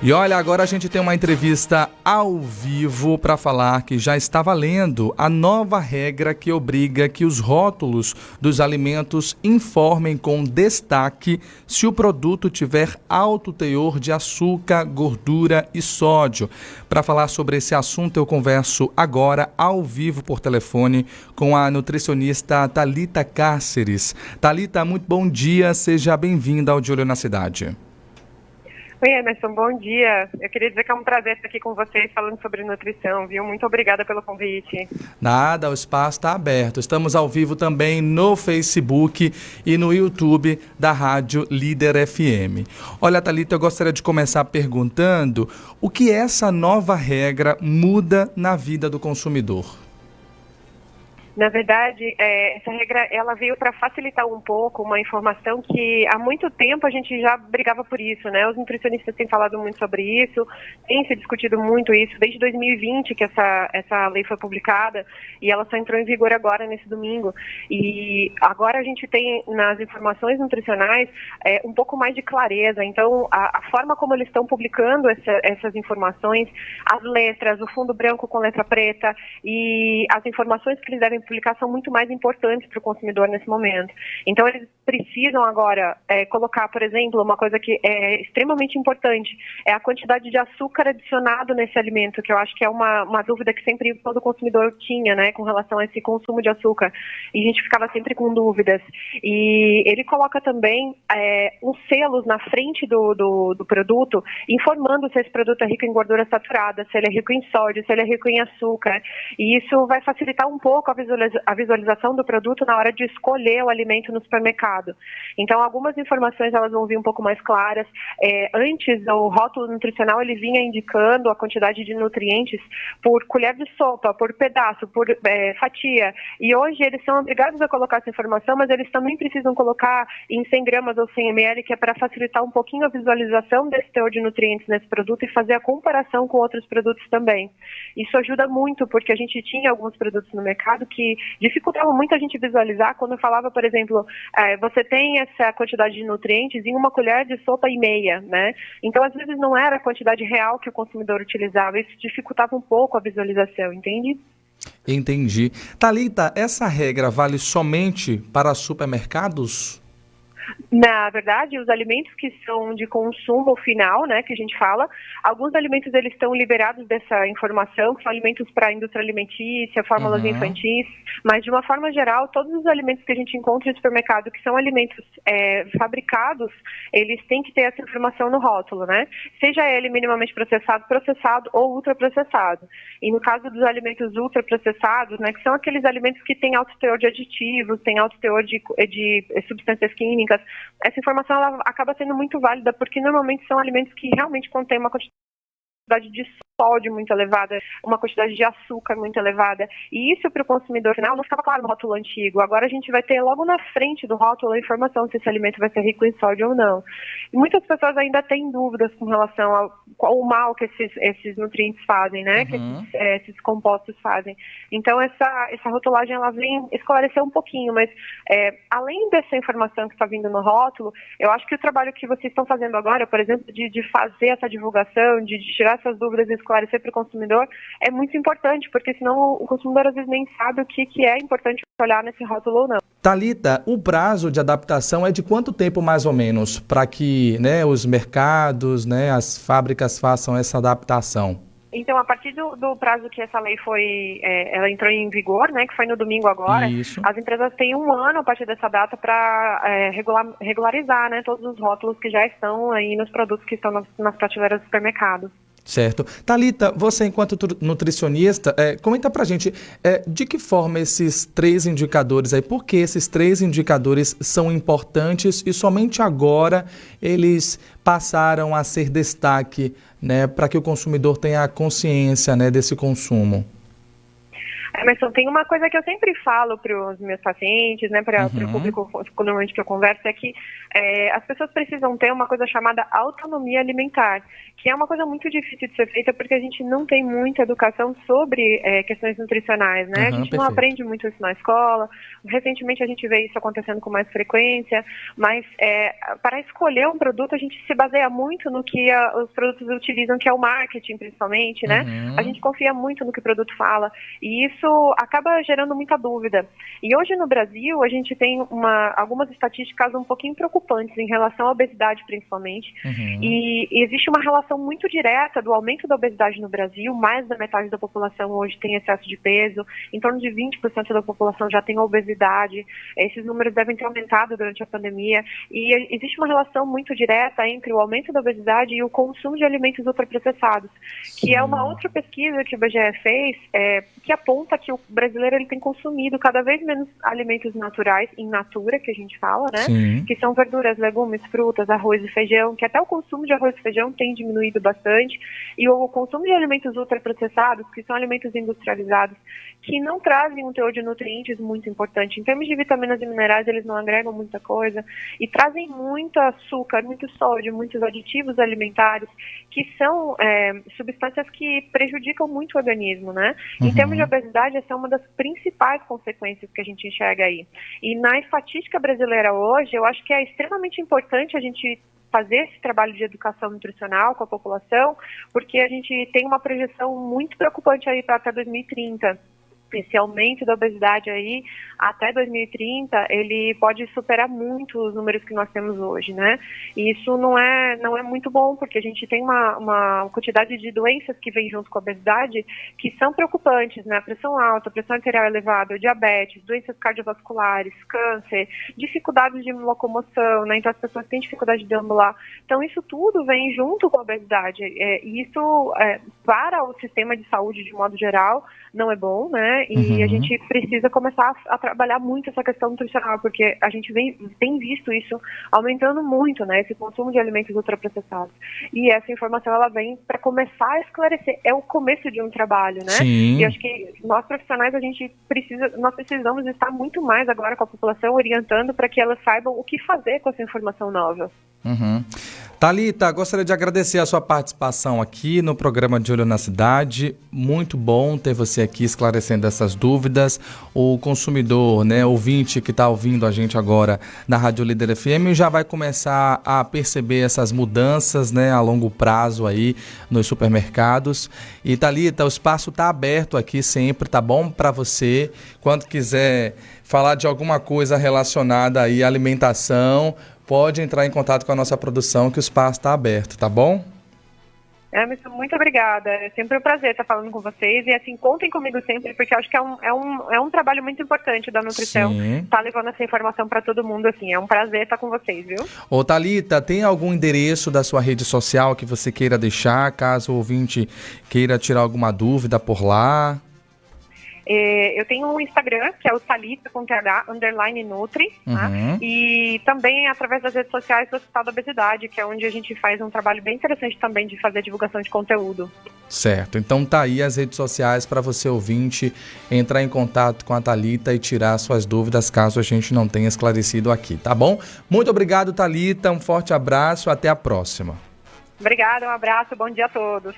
E olha, agora a gente tem uma entrevista ao vivo para falar que já está valendo a nova regra que obriga que os rótulos dos alimentos informem com destaque se o produto tiver alto teor de açúcar, gordura e sódio. Para falar sobre esse assunto, eu converso agora ao vivo por telefone com a nutricionista Thalita Cáceres. Thalita, muito bom dia, seja bem-vinda ao De Olho na Cidade. Oi, Emerson, bom dia. Eu queria dizer que é um prazer estar aqui com vocês falando sobre nutrição, viu? Muito obrigada pelo convite. Nada, o espaço está aberto. Estamos ao vivo também no Facebook e no YouTube da Rádio Líder FM. Olha, Thalita, eu gostaria de começar perguntando o que essa nova regra muda na vida do consumidor. Na verdade, essa regra ela veio para facilitar um pouco uma informação que há muito tempo a gente já brigava por isso, né? Os nutricionistas têm falado muito sobre isso, tem se discutido muito isso, desde 2020 que essa lei foi publicada e ela só entrou em vigor agora, nesse domingo. E agora a gente tem nas informações nutricionais um pouco mais de clareza. Então, a forma como eles estão publicando essas informações, as letras, o fundo branco com letra preta e as informações que eles devem publicar são muito mais importantes para o consumidor nesse momento. Então, eles precisam agora colocar, por exemplo, uma coisa que é extremamente importante, é a quantidade de açúcar adicionado nesse alimento, que eu acho que é uma dúvida que sempre todo consumidor tinha, né, com relação a esse consumo de açúcar. E a gente ficava sempre com dúvidas. E ele coloca também uns selos na frente do produto, informando se esse produto é rico em gordura saturada, se ele é rico em sódio, se ele é rico em açúcar. E isso vai facilitar um pouco a visualização do produto na hora de escolher o alimento no supermercado. Então, algumas informações elas vão vir um pouco mais claras. Antes, o rótulo nutricional ele vinha indicando a quantidade de nutrientes por colher de sopa, por pedaço, por fatia. E hoje eles são obrigados a colocar essa informação, mas eles também precisam colocar em 100 gramas ou 100 ml, que é para facilitar um pouquinho a visualização desse teor de nutrientes nesse produto e fazer a comparação com outros produtos também. Isso ajuda muito, porque a gente tinha alguns produtos no mercado que dificultavam muito a gente visualizar quando falava, por exemplo, você tem essa quantidade de nutrientes em uma colher de sopa e meia, né? Então, às vezes, não era a quantidade real que o consumidor utilizava. Isso dificultava um pouco a visualização, entende? Entendi. Thalita, essa regra vale somente para supermercados? Na verdade, os alimentos que são de consumo final, né, que a gente fala, alguns alimentos eles estão liberados dessa informação, que são alimentos para a indústria alimentícia, fórmulas infantis, mas de uma forma geral, todos os alimentos que a gente encontra no supermercado, que são alimentos fabricados, eles têm que ter essa informação no rótulo, né? Seja ele minimamente processado, processado ou ultraprocessado. E no caso dos alimentos ultraprocessados, né, que são aqueles alimentos que têm alto teor de aditivos, têm alto teor de substâncias químicas, essa informação ela acaba sendo muito válida, porque normalmente são alimentos que realmente contêm uma quantidade de sódio muito elevada, uma quantidade de açúcar muito elevada. E isso para o consumidor final não ficava claro no rótulo antigo. Agora a gente vai ter logo na frente do rótulo a informação se esse alimento vai ser rico em sódio ou não. E muitas pessoas ainda têm dúvidas com relação ao mal que esses nutrientes fazem, né? Que esses compostos fazem. Então essa rotulagem ela vem esclarecer um pouquinho, mas além dessa informação que está vindo no rótulo, eu acho que o trabalho que vocês estão fazendo agora, por exemplo, de fazer essa divulgação, de tirar essas dúvidas e esclarecer para o consumidor, é muito importante, porque senão o consumidor às vezes nem sabe o que é importante olhar nesse rótulo ou não. Thalita, o prazo de adaptação é de quanto tempo mais ou menos para que, né, os mercados, né, as fábricas façam essa adaptação? Então, a partir do prazo que essa lei ela entrou em vigor, né, que foi no domingo agora, Isso. As empresas têm um ano a partir dessa data para regularizar, né, todos os rótulos que já estão aí nos produtos que estão nas prateleiras do supermercado. Certo. Thalita, você enquanto nutricionista, comenta pra gente de que forma esses 3 indicadores aí, por que esses 3 indicadores são importantes e somente agora eles passaram a ser destaque, né, para que o consumidor tenha consciência, né, desse consumo? Emerson, tem uma coisa que eu sempre falo para os meus pacientes, né, para o público normalmente que eu converso, é que as pessoas precisam ter uma coisa chamada autonomia alimentar, que é uma coisa muito difícil de ser feita porque a gente não tem muita educação sobre questões nutricionais, né? A gente não aprende muito isso na escola. Recentemente a gente vê isso acontecendo com mais frequência, mas para escolher um produto a gente se baseia muito no que os produtos utilizam, que é o marketing principalmente, né? A gente confia muito no que o produto fala e isso acaba gerando muita dúvida. E hoje no Brasil a gente tem algumas estatísticas um pouquinho preocupantes em relação à obesidade principalmente, e existe uma relação muito direta do aumento da obesidade no Brasil. Mais da metade da população hoje tem excesso de peso, em torno de 20% da população já tem obesidade. Esses números devem ter aumentado durante a pandemia, e existe uma relação muito direta entre o aumento da obesidade e o consumo de alimentos ultraprocessados, que é uma outra pesquisa que o IBGE fez, que aponta que o brasileiro ele tem consumido cada vez menos alimentos naturais, in natura, que a gente fala, né? Sim. Que são verduras, legumes, frutas, arroz e feijão, que até o consumo de arroz e feijão tem diminuído bastante, e o consumo de alimentos ultraprocessados, que são alimentos industrializados, que não trazem um teor de nutrientes muito importante. Em termos de vitaminas e minerais, eles não agregam muita coisa, e trazem muito açúcar, muito sódio, muitos aditivos alimentares, que são substâncias que prejudicam muito o organismo, né? Em termos de obesidade, essa é uma das principais consequências que a gente enxerga aí. E na estatística brasileira hoje, eu acho que é extremamente importante a gente fazer esse trabalho de educação nutricional com a população, porque a gente tem uma projeção muito preocupante aí para até 2030. Esse aumento da obesidade aí, até 2030, ele pode superar muito os números que nós temos hoje, né? E isso não é muito bom, porque a gente tem uma quantidade de doenças que vem junto com a obesidade que são preocupantes, né? Pressão alta, pressão arterial elevada, diabetes, doenças cardiovasculares, câncer, dificuldades de locomoção, né? Então as pessoas têm dificuldade de deambular. Então isso tudo vem junto com a obesidade. E isso, para o sistema de saúde de modo geral, não é bom, né? E a gente precisa começar a trabalhar muito essa questão nutricional, porque a gente tem visto isso aumentando muito, né? Esse consumo de alimentos ultraprocessados. E essa informação, ela vem para começar a esclarecer. É o começo de um trabalho, né? Sim. E acho que nós profissionais, nós precisamos estar muito mais agora com a população, orientando para que elas saibam o que fazer com essa informação nova. Thalita, gostaria de agradecer a sua participação aqui no programa De Olho na Cidade. Muito bom ter você aqui esclarecendo essas dúvidas. O consumidor, né, ouvinte que está ouvindo a gente agora na Rádio Líder FM já vai começar a perceber essas mudanças, né, a longo prazo aí nos supermercados. E Thalita, o espaço está aberto aqui sempre, tá bom? Para você, quando quiser falar de alguma coisa relacionada aí à alimentação, pode entrar em contato com a nossa produção, que o espaço está aberto, tá bom? Emerson, muito obrigada. É sempre um prazer estar falando com vocês. E assim, contem comigo sempre, porque eu acho que é um trabalho muito importante da nutrição. Tá levando essa informação para todo mundo, assim. É um prazer estar com vocês, viu? Ô, Thalita, tem algum endereço da sua rede social que você queira deixar, caso o ouvinte queira tirar alguma dúvida por lá? Eu tenho um Instagram, que é o Thalita, com TH, _Nutri, tá? E também através das redes sociais do Hospital da Obesidade, que é onde a gente faz um trabalho bem interessante também de fazer divulgação de conteúdo. Certo, então tá aí as redes sociais para você, ouvinte, entrar em contato com a Thalita e tirar suas dúvidas, caso a gente não tenha esclarecido aqui, tá bom? Muito obrigado, Thalita, um forte abraço, até a próxima. Obrigada, um abraço, bom dia a todos.